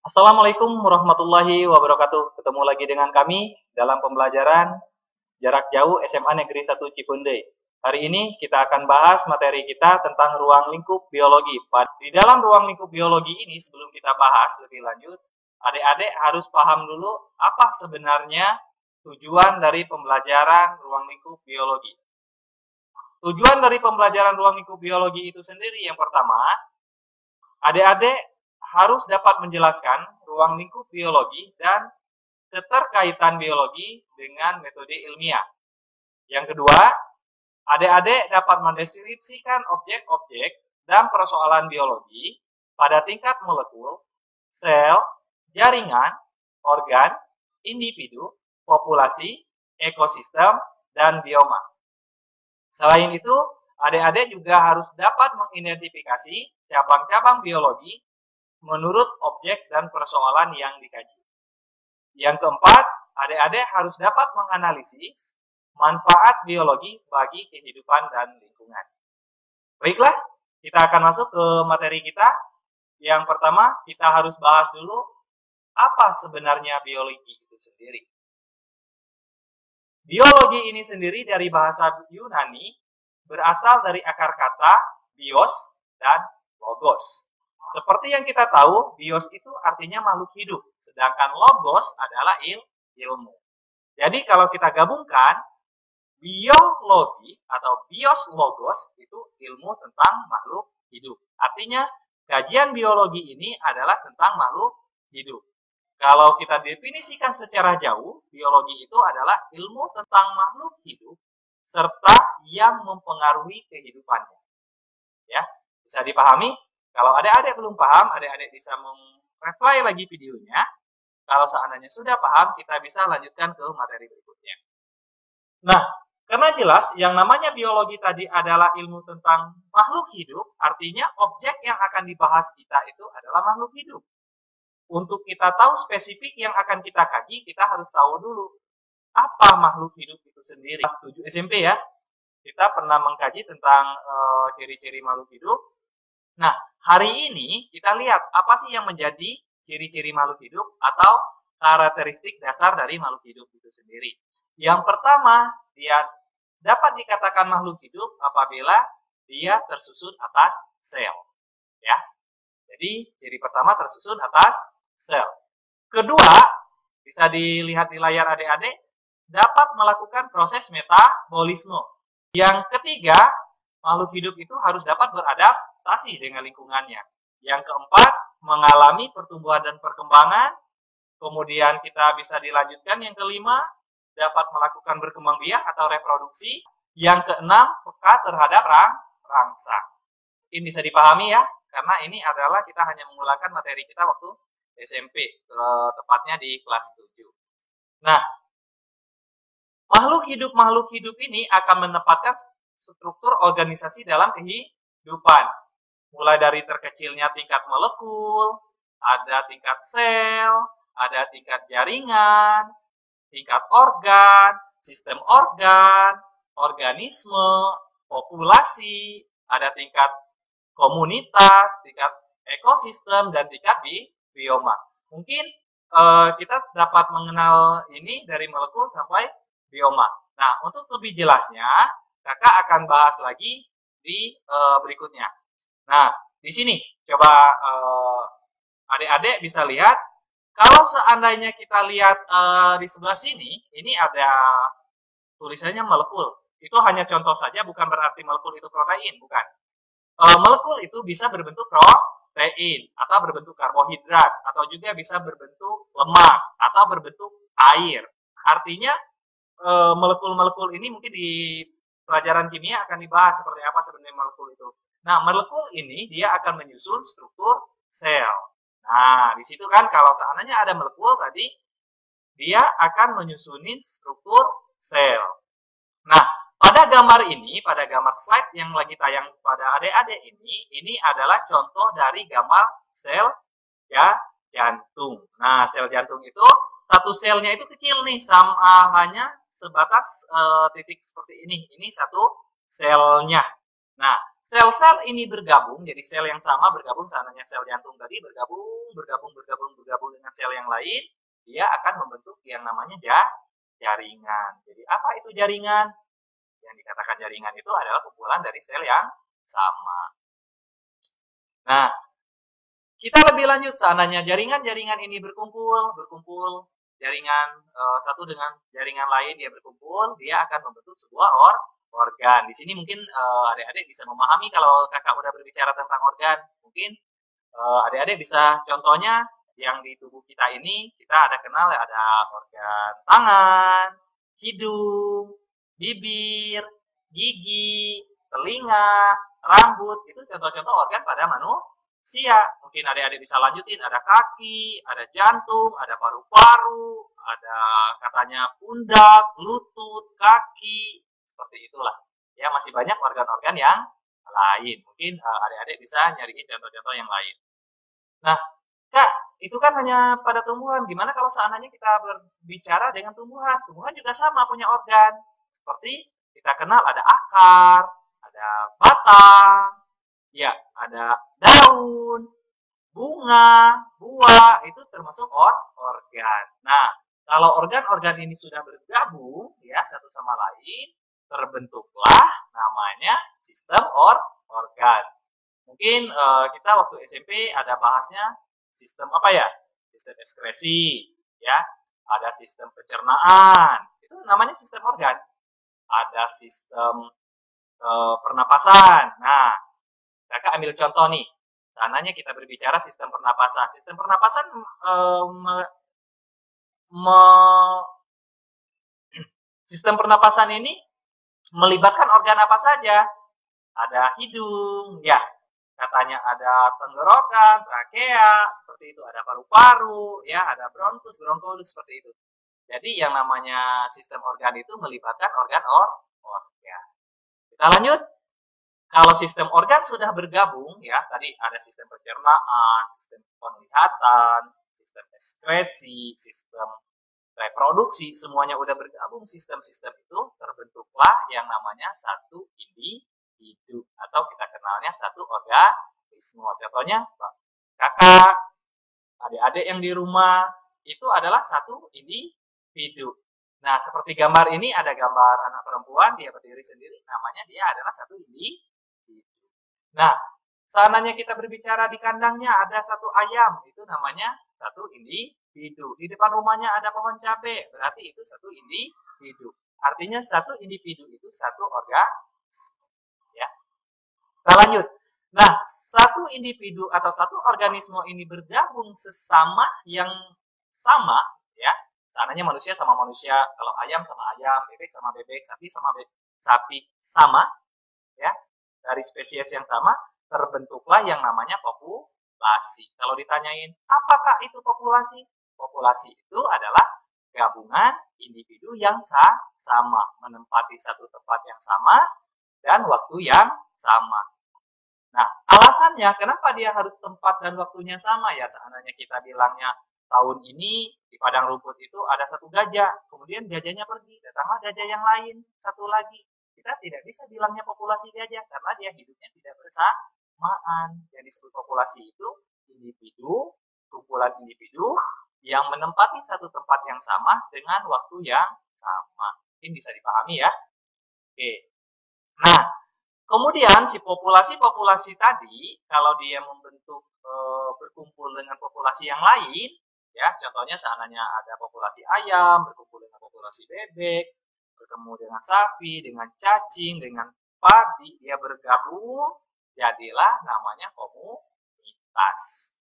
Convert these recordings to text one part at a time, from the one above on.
Assalamualaikum warahmatullahi wabarakatuh. Ketemu lagi dengan kami dalam pembelajaran jarak jauh SMA Negeri 1 Cipunde. Hari ini kita akan bahas materi kita tentang ruang lingkup biologi. Di dalam ruang lingkup biologi ini, sebelum kita bahas lebih lanjut, adik-adik harus paham dulu apa sebenarnya tujuan dari pembelajaran ruang lingkup biologi. Tujuan dari pembelajaran ruang lingkup biologi itu sendiri yang pertama, adik-adik harus dapat menjelaskan ruang lingkup biologi dan keterkaitan biologi dengan metode ilmiah. Yang kedua, adik-adik dapat mendeskripsikan objek-objek dan persoalan biologi pada tingkat molekul, sel, jaringan, organ, individu, populasi, ekosistem, dan bioma. Selain itu, adik-adik juga harus dapat mengidentifikasi cabang-cabang biologi menurut objek dan persoalan yang dikaji. Yang keempat, adik-adik harus dapat menganalisis manfaat biologi bagi kehidupan dan lingkungan. Baiklah, kita akan masuk ke materi kita. Yang pertama, kita harus bahas dulu apa sebenarnya biologi itu sendiri. Biologi ini sendiri dari bahasa Yunani berasal dari akar kata bios dan logos. Seperti yang kita tahu, bios itu artinya makhluk hidup, sedangkan logos adalah ilmu. Jadi kalau kita gabungkan, biologi atau bios logos itu ilmu tentang makhluk hidup. Artinya, kajian biologi ini adalah tentang makhluk hidup. Kalau kita definisikan secara jauh, biologi itu adalah ilmu tentang makhluk hidup serta yang mempengaruhi kehidupannya. Ya, bisa dipahami? Kalau adik-adik belum paham, adik-adik bisa reply lagi videonya. Kalau seandainya sudah paham, kita bisa lanjutkan ke materi berikutnya. Nah, karena jelas yang namanya biologi tadi adalah ilmu tentang makhluk hidup, artinya objek yang akan dibahas kita itu adalah makhluk hidup. Untuk kita tahu spesifik yang akan kita kaji, kita harus tahu dulu apa makhluk hidup itu sendiri. Kelas 7 SMP ya, kita pernah mengkaji tentang ciri-ciri makhluk hidup. Nah, hari ini kita lihat apa sih yang menjadi ciri-ciri makhluk hidup atau karakteristik dasar dari makhluk hidup itu sendiri. Yang pertama, dia dapat dikatakan makhluk hidup apabila dia tersusun atas sel. Ya. Jadi, ciri pertama tersusun atas sel. Kedua, bisa dilihat di layar adik-adik, dapat melakukan proses metabolisme. Yang ketiga, makhluk hidup itu harus dapat beradaptasi dengan lingkungannya. Yang keempat, mengalami pertumbuhan dan perkembangan. Kemudian kita bisa dilanjutkan. Yang kelima, dapat melakukan berkembang biak atau reproduksi. Yang keenam, peka terhadap rangsang. Ini bisa dipahami ya, karena ini adalah kita hanya mengulangkan materi kita waktu SMP, tepatnya di kelas 7. Nah, makhluk hidup ini akan menempatkan struktur organisasi dalam kehidupan. Mulai dari terkecilnya tingkat molekul, ada tingkat sel, ada tingkat jaringan, tingkat organ, sistem organ, organisme, populasi, ada tingkat komunitas, tingkat ekosistem, dan tingkat bioma. Mungkin kita dapat mengenal ini dari molekul sampai bioma. Nah, untuk lebih jelasnya, kakak akan bahas lagi di berikutnya. Nah, di sini coba adik-adik bisa lihat. Kalau seandainya kita lihat di sebelah sini, ini ada tulisannya molekul. Itu hanya contoh saja, bukan berarti molekul itu protein, bukan. Molekul itu bisa berbentuk protein, atau berbentuk karbohidrat, atau juga bisa berbentuk lemak, atau berbentuk air. Artinya, molekul-molekul ini mungkin di pelajaran kimia akan dibahas seperti apa sebenarnya molekul itu. Nah, molekul ini dia akan menyusun struktur sel. Nah, di situ kan kalau seandainya ada molekul tadi, dia akan menyusunin struktur sel. Nah, pada gambar ini, pada gambar slide yang lagi tayang pada adik-adik ini adalah contoh dari gambar sel jantung. Nah, sel jantung itu satu selnya itu kecil nih, sama hanya sebatas titik seperti ini. Ini satu selnya. Nah, sel-sel ini bergabung, jadi sel yang sama bergabung, seandainya sel jantung tadi bergabung dengan sel yang lain, dia akan membentuk yang namanya jaringan. Jadi apa itu jaringan? Yang dikatakan jaringan itu adalah kumpulan dari sel yang sama. Nah, kita lebih lanjut, seandainya jaringan-jaringan ini berkumpul, jaringan satu dengan jaringan lain dia berkumpul, dia akan membentuk sebuah organ. Di sini mungkin adik-adik bisa memahami kalau kakak udah berbicara tentang organ. Mungkin adik-adik bisa contohnya yang di tubuh kita ini, kita ada kenal ada organ tangan, hidung, bibir, gigi, telinga, rambut. Itu contoh-contoh organ pada manusia. Mungkin adik-adik bisa lanjutin, ada kaki, ada jantung, ada paru-paru, ada katanya pundak, lutut, kaki, seperti itulah. Ya, masih banyak organ-organ yang lain. Mungkin adik-adik bisa nyariin contoh-contoh yang lain. Nah, Kak, itu kan hanya pada tumbuhan. Gimana kalau seandainya kita berbicara dengan tumbuhan? Tumbuhan juga sama punya organ. Seperti kita kenal ada akar, ada batang, ya, ada daun, bunga, buah, itu termasuk organ. Nah, kalau organ-organ ini sudah bergabung ya satu sama lain, terbentuklah namanya sistem organ. Mungkin kita waktu SMP ada bahasnya sistem apa ya? Sistem ekskresi, ya. Ada sistem pencernaan. Itu namanya sistem organ. Ada sistem pernapasan. Nah, kakak ambil contoh nih. Seandainya kita berbicara sistem pernapasan. Sistem pernapasan sistem pernapasan ini melibatkan organ apa saja? Ada hidung, ya. Katanya ada tenggorokan, trakea, seperti itu. Ada paru-paru, ya. Ada bronkus, bronkolus, seperti itu. Jadi yang namanya sistem organ itu melibatkan organ. Kita lanjut. Kalau sistem organ sudah bergabung, ya, tadi ada sistem pencernaan, sistem penglihatan, sistem ekskresi, sistem reproduksi, semuanya udah bergabung, sistem-sistem itu terbentuklah yang namanya satu individu, atau kita kenalnya satu organisme. Contohnya, kakak, adik-adik yang di rumah, itu adalah satu individu. Nah, seperti gambar ini, ada gambar anak perempuan, dia berdiri sendiri, namanya dia adalah satu individu. Nah, seandainya kita berbicara di kandangnya ada satu ayam, itu namanya satu individu. Di depan rumahnya ada pohon cabai, berarti itu satu individu. Artinya satu individu itu satu organisme. Ya. Kita lanjut. Nah, satu individu atau satu organisme ini bergabung sesama yang sama, ya. Seandainya manusia sama manusia, kalau ayam sama ayam, bebek sama bebek, sapi sama sapi sama, ya. Dari spesies yang sama, terbentuklah yang namanya populasi. Kalau ditanyain, apakah itu populasi? Populasi itu adalah gabungan individu yang sama, menempati satu tempat yang sama, dan waktu yang sama. Nah, alasannya kenapa dia harus tempat dan waktunya sama? Ya, seandainya kita bilangnya tahun ini di padang rumput itu ada satu gajah, kemudian gajahnya pergi, datanglah gajah yang lain, satu lagi. Kita tidak bisa bilangnya populasi gajah karena dia hidupnya tidak bersamaan. Yang disebut populasi itu individu, kumpulan individu yang menempati satu tempat yang sama dengan waktu yang sama. Mungkin bisa dipahami ya. Oke. Nah, kemudian si populasi-populasi tadi kalau dia membentuk berkumpul dengan populasi yang lain, ya, contohnya seandainya ada populasi ayam berkumpul dengan populasi bebek, bertemu dengan sapi, dengan cacing, dengan padi, dia bergabung, jadilah namanya komunitas.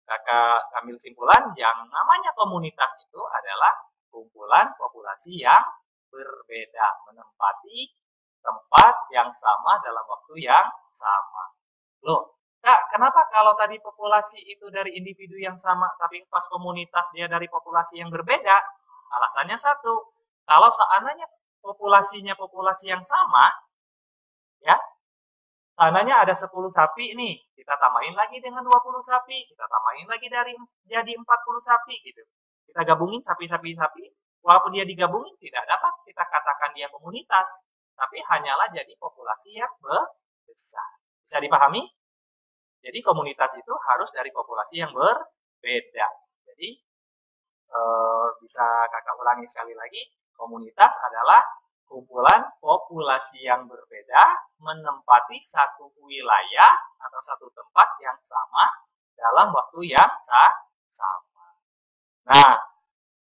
Kakak ambil simpulan, yang namanya komunitas itu adalah kumpulan populasi yang berbeda, menempati tempat yang sama dalam waktu yang sama. Loh, Kak, kenapa kalau tadi populasi itu dari individu yang sama, tapi pas komunitas dia dari populasi yang berbeda? Alasannya satu, kalau seandainya populasinya populasi yang sama, ya, seandainya ada 10 sapi nih, kita tambahin lagi dengan 20 sapi, kita tambahin lagi jadi 40 sapi gitu. Kita gabungin sapi-sapi, walaupun dia digabungin tidak dapat kita katakan dia komunitas, tapi hanyalah jadi populasi yang besar. Bisa dipahami? Jadi komunitas itu harus dari populasi yang berbeda. Jadi bisa kakak ulangi sekali lagi, komunitas adalah kumpulan populasi yang berbeda menempati satu wilayah atau satu tempat yang sama dalam waktu yang sama. Nah,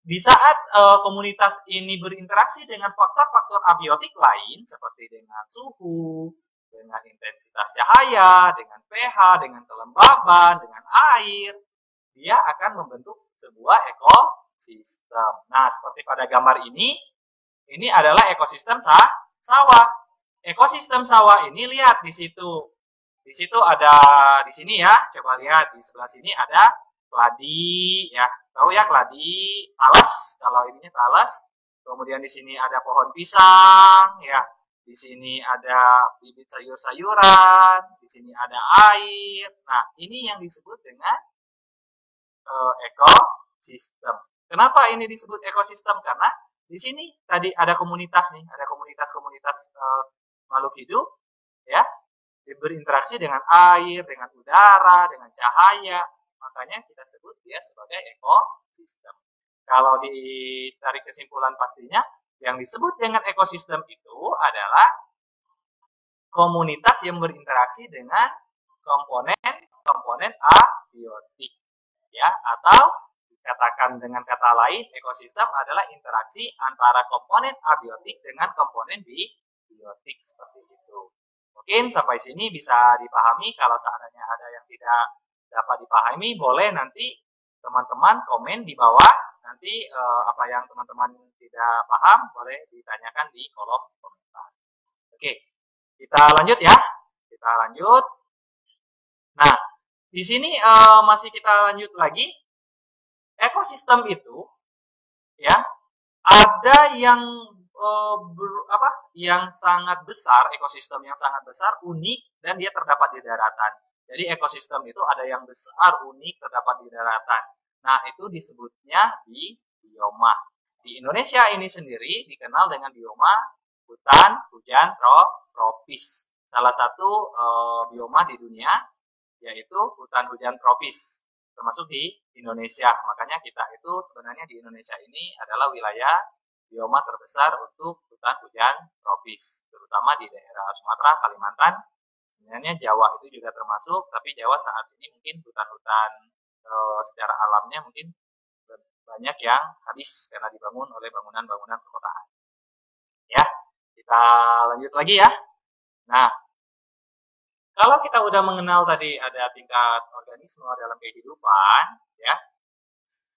di saat komunitas ini berinteraksi dengan faktor-faktor abiotik lain seperti dengan suhu, dengan intensitas cahaya, dengan pH, dengan kelembaban, dengan air, dia akan membentuk sebuah ekosistem. Nah, seperti pada gambar ini adalah ekosistem sawah. Ekosistem sawah ini lihat di situ. Di situ ada di sini ya, coba lihat di sebelah sini ada keladi ya. Tahu ya keladi, talas, kalau ini talas. Kemudian di sini ada pohon pisang ya. Di sini ada bibit sayur-sayuran, di sini ada air. Nah, ini yang disebut dengan ekosistem. Kenapa ini disebut ekosistem? Karena di sini tadi ada komunitas nih, ada komunitas-komunitas makhluk hidup, ya, berinteraksi dengan air, dengan udara, dengan cahaya. Makanya kita sebut dia sebagai ekosistem. Kalau ditarik kesimpulan pastinya, yang disebut dengan ekosistem itu adalah komunitas yang berinteraksi dengan komponen abiotik, ya, atau dikatakan dengan kata lain, ekosistem adalah interaksi antara komponen abiotik dengan komponen biotik seperti itu. Mungkin sampai sini bisa dipahami. Kalau seandainya ada yang tidak dapat dipahami, boleh nanti teman-teman komen di bawah. Nanti apa yang teman-teman tidak paham boleh ditanyakan di kolom komentar. Oke, kita lanjut ya. Kita lanjut. Nah, di sini masih kita lanjut lagi. Ekosistem itu, ya, ada yang yang sangat besar, ekosistem yang sangat besar, unik, dan dia terdapat di daratan. Jadi ekosistem itu ada yang besar, unik, terdapat di daratan. Nah, itu disebutnya di bioma. Di Indonesia ini sendiri dikenal dengan bioma hutan hujan tropis. Salah satu bioma di dunia yaitu hutan hujan tropis, termasuk di Indonesia. Makanya kita itu sebenarnya di Indonesia ini adalah wilayah bioma terbesar untuk hutan hujan tropis, terutama di daerah Sumatera, Kalimantan. Sebenarnya Jawa itu juga termasuk, tapi Jawa saat ini mungkin hutan-hutan secara alamnya mungkin banyak yang habis karena dibangun oleh bangunan-bangunan perkotaan. Ya, kita lanjut lagi ya. Nah, kalau kita udah mengenal tadi ada tingkat organisme dalam kehidupan, ya,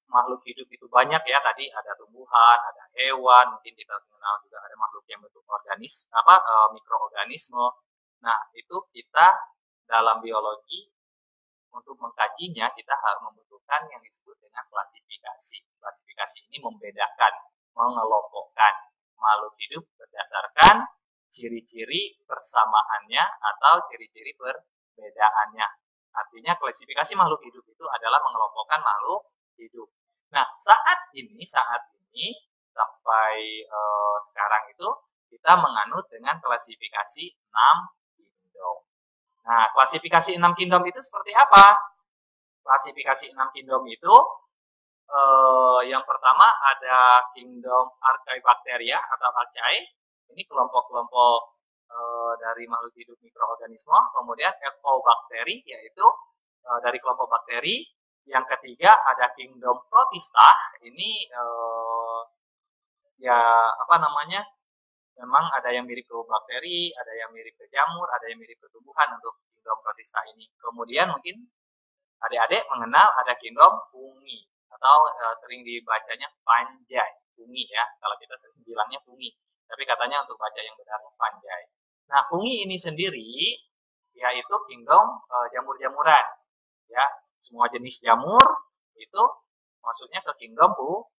makhluk hidup itu banyak ya, tadi ada tumbuhan, ada hewan, mungkin kita mengenal juga ada makhluk yang bentuk mikroorganisme. Nah, itu kita dalam biologi untuk mengkajinya kita harus membutuhkan yang disebut dengan klasifikasi. Klasifikasi ini membedakan, mengelompokkan makhluk hidup berdasarkan ciri-ciri persamaannya atau ciri-ciri perbedaannya. Artinya klasifikasi makhluk hidup itu adalah mengelompokkan makhluk hidup. Nah, saat ini sampai sekarang itu kita menganut dengan klasifikasi 6 kingdom. Nah, klasifikasi 6 kingdom itu seperti apa? Klasifikasi 6 kingdom itu yang pertama ada kingdom Archaebacteria atau Archaea. Ini kelompok-kelompok dari makhluk hidup mikroorganisme. Kemudian Ecobakteri, yaitu dari kelompok bakteri. Yang ketiga ada kingdom Protista. Ini memang ada yang mirip ke bakteri, ada yang mirip ke jamur, ada yang mirip ke tumbuhan untuk kingdom Protista ini. Kemudian mungkin adik-adik mengenal ada kingdom fungi atau sering dibacanya fungi, fungi ya. Kalau kita sering bilangnya fungi, tapi katanya untuk baca yang benar fungi. Nah, fungi ini sendiri yaitu kingdom jamur-jamuran, ya. Semua jenis jamur itu maksudnya ke kingdom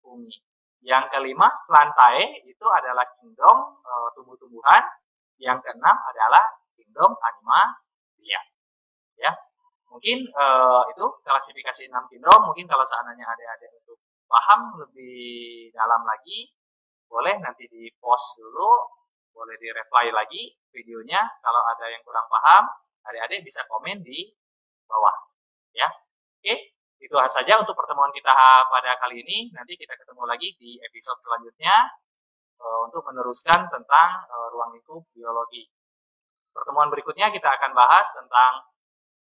fungi. Yang kelima, plantae itu adalah kingdom tumbuh-tumbuhan. Yang keenam adalah kingdom animalia. Ya, mungkin itu klasifikasi 6 kingdom. Mungkin kalau seandainya adik-adik untuk paham lebih dalam lagi, boleh nanti di post dulu, boleh di-reply lagi videonya. Kalau ada yang kurang paham, adik-adik bisa komen di bawah. Ya, oke, itu saja untuk pertemuan kita pada kali ini. Nanti kita ketemu lagi di episode selanjutnya untuk meneruskan tentang ruang lingkup biologi. Pertemuan berikutnya kita akan bahas tentang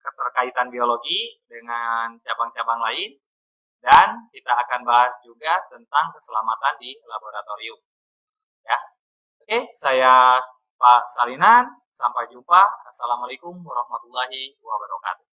keterkaitan biologi dengan cabang-cabang lain, dan kita akan bahas juga tentang keselamatan di laboratorium. Ya, oke, saya Pak Salinan. Sampai jumpa. Assalamualaikum warahmatullahi wabarakatuh.